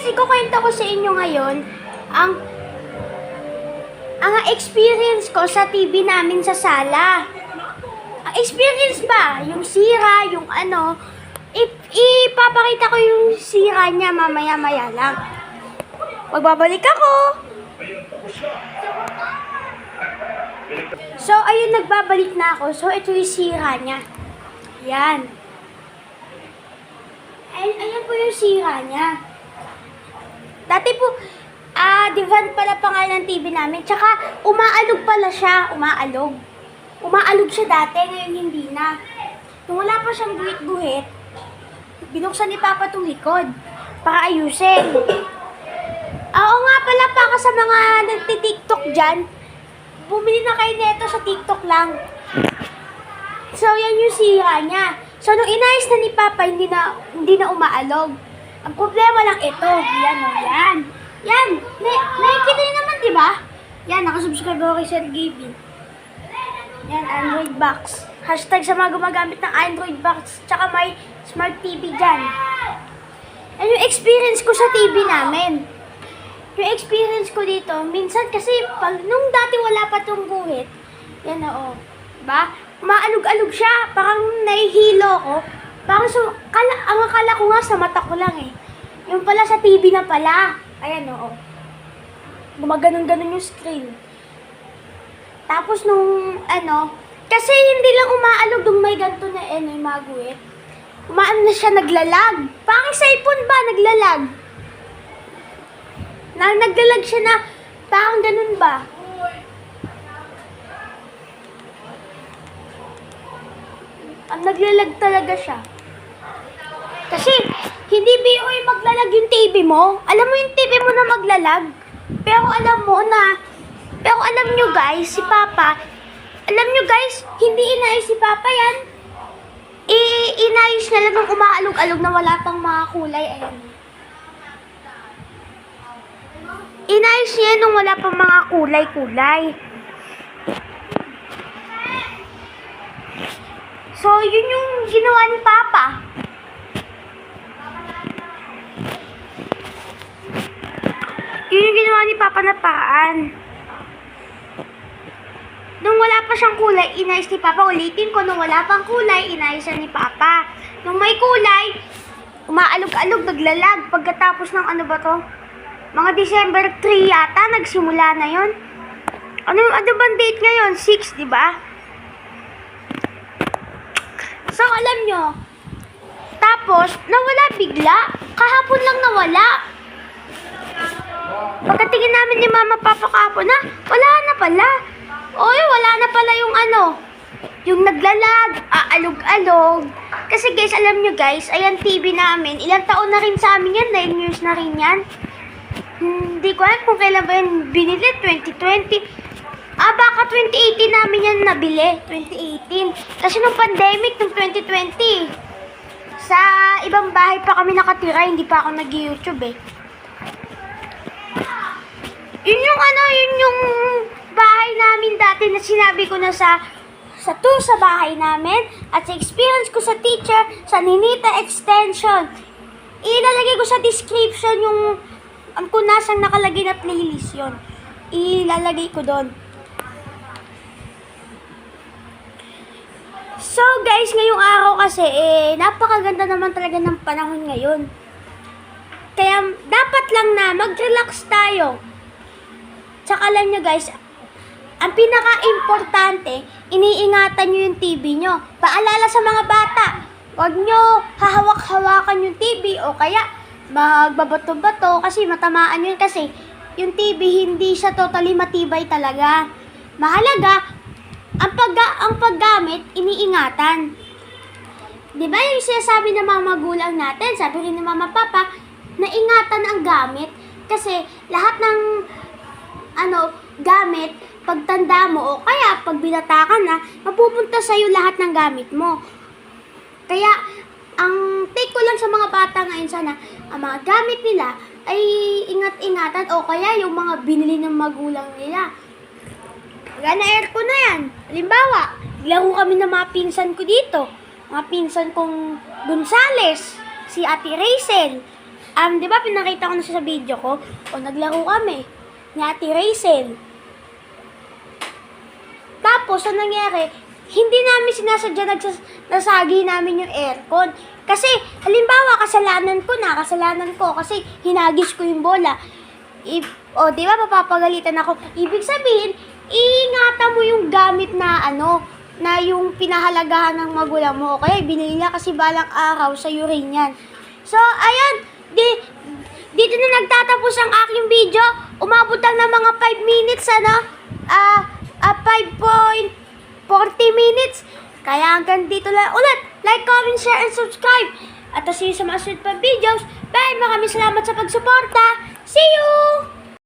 ikukwento ko sa inyo ngayon ang experience ko sa TV namin sa sala. Ang experience ba? Yung sira, yung ano, ipapakita ko yung sira niya mamaya-maya lang. Magbabalik ako. So, ayun, nagbabalik na ako. So, ito yung sira niya. Yan. Ayan po yung sira niya. Dati po, Divan pala pangalan ng TV namin. Tsaka, umaalog pala siya. Umaalog siya dati, ngayon hindi na. Nung wala pa siyang guhit-guhit, binuksan ni Papa itong likod para ayusin. Oo nga pala, para sa mga nagtitiktok dyan, bumili na kayo nito sa TikTok lang. So, yan yung sira niya. So, nung inayos na ni Papa, hindi na umaalog. Ang problema lang ito. Yan o, yan. Yan. Nakikita niyo naman, di ba? Yan, nakasubscribe ako kay Sir Gavin. Yan, Android box. Hashtag sa mga gumagamit ng Android box. Tsaka may smart TV dyan. Yan yung experience ko sa TV namin. Yung experience ko dito, minsan kasi, nung dati wala pa itong guhit, yan o, diba? Maalog-alog siya, parang nahihilo ko. Parang ang akala ko nga sa mata ko lang eh. Yung pala sa TV na pala. Ayan o. Gumaganon-ganon yung screen. Tapos nung kasi hindi lang umaalog nung may ganito na yung mga guhit. Umaano na siya, naglalag. Parang cellphone ba, naglalag? Naglalag siya na, parang ganun ba? Naglalag talaga siya. Kasi, hindi biro yung maglalag yung TV mo. Alam mo yung TV mo na maglalag. Pero alam nyo guys, si Papa, hindi inayos si Papa yan. Inayos niya lang nung umaalog-alog na wala pang mga kulay. Ayan. Inayos niya nung wala pang mga kulay-kulay. So, yun yung ginawa ni Papa. Yun yung ginawa ni Papa na paraan. Nung wala pa siyang kulay, inayos ni Papa. Ulitin ko, nung wala pang kulay, inayos siya ni Papa. Nung may kulay, umaalog-alog, naglalag. Pagkatapos ng ano ba to? Mga December 3 yata, nagsimula na yon. Ano bang date ngayon? 6, di ba? So, alam nyo, tapos, nawala bigla. Kahapon lang nawala. Pagkatingin namin ni Mama Papa kahapon na, wala na pala. Oy, wala na pala yung naglalag, aalog-alog. Kasi guys, alam nyo guys, ayan TV namin, ilang taon na rin sa amin yan, 9 years na rin yan. Hindi ko alam kung kailan ba yan binili, 2020. Baka 2018 namin yan nabili, 2018. Kasi nung pandemic, nung 2020, sa ibang bahay pa kami nakatira, hindi pa ako nag-YouTube eh. Yun yung bahay namin dati na sinabi ko na sa bahay namin at sa experience ko sa teacher, sa Ninita Extension. Ilalagay ko sa description yung kung nasang nakalagay na playlist yun. Ilalagay ko doon. So guys, ngayong araw kasi, napakaganda naman talaga ng panahon ngayon. Kaya dapat lang na mag-relax tayo. Tsaka alam nyo guys, ang pinaka-importante, iniingatan nyo yung TV nyo. Paalala sa mga bata, huwag nyo hahawak-hawakan yung TV o kaya magbabato-bato kasi matamaan yun kasi yung TV hindi siya totally matibay talaga. Mahalaga, ang paggamit, iniingatan. Diba yung sinasabi ng mga magulang natin, sabi rin ng Mama Papa, na ingatan ang gamit kasi lahat ng gamit, pagtanda mo o kaya pag binata ka na, mapupunta sa'yo lahat ng gamit mo. Kaya, ang take ko lang sa mga bata ngayon sana, ang mga gamit nila ay ingat-ingatan o kaya yung mga binili ng magulang nila. Wala na aircon na yan. Halimbawa, laro kami ng mga pinsan ko dito. Mga pinsan kong Gonzales, si Ate Rachel, Di ba pinakita ko na siya sa video ko? O naglaro kami ni Ate Rachel. Tapos, ang nangyari, hindi namin sinasadya nasagi namin yung aircon. Kasi, halimbawa, kasalanan ko kasi hinagis ko yung bola. Di ba, papapagalitan ako. Ibig sabihin, iingatan mo yung gamit na na yung pinahalagahan ng magulang mo. Kaya binili niya kasi balang araw sa rin yan. So, ayan, dito na nagtatapos ang aking video. Umabot lang ng mga 5 minutes, 5.40 minutes. Kaya hanggang dito lang ulit. Like, comment, share, and subscribe. At see you sa mga susunod pa videos. Bye! Maraming salamat sa pagsuporta. See you!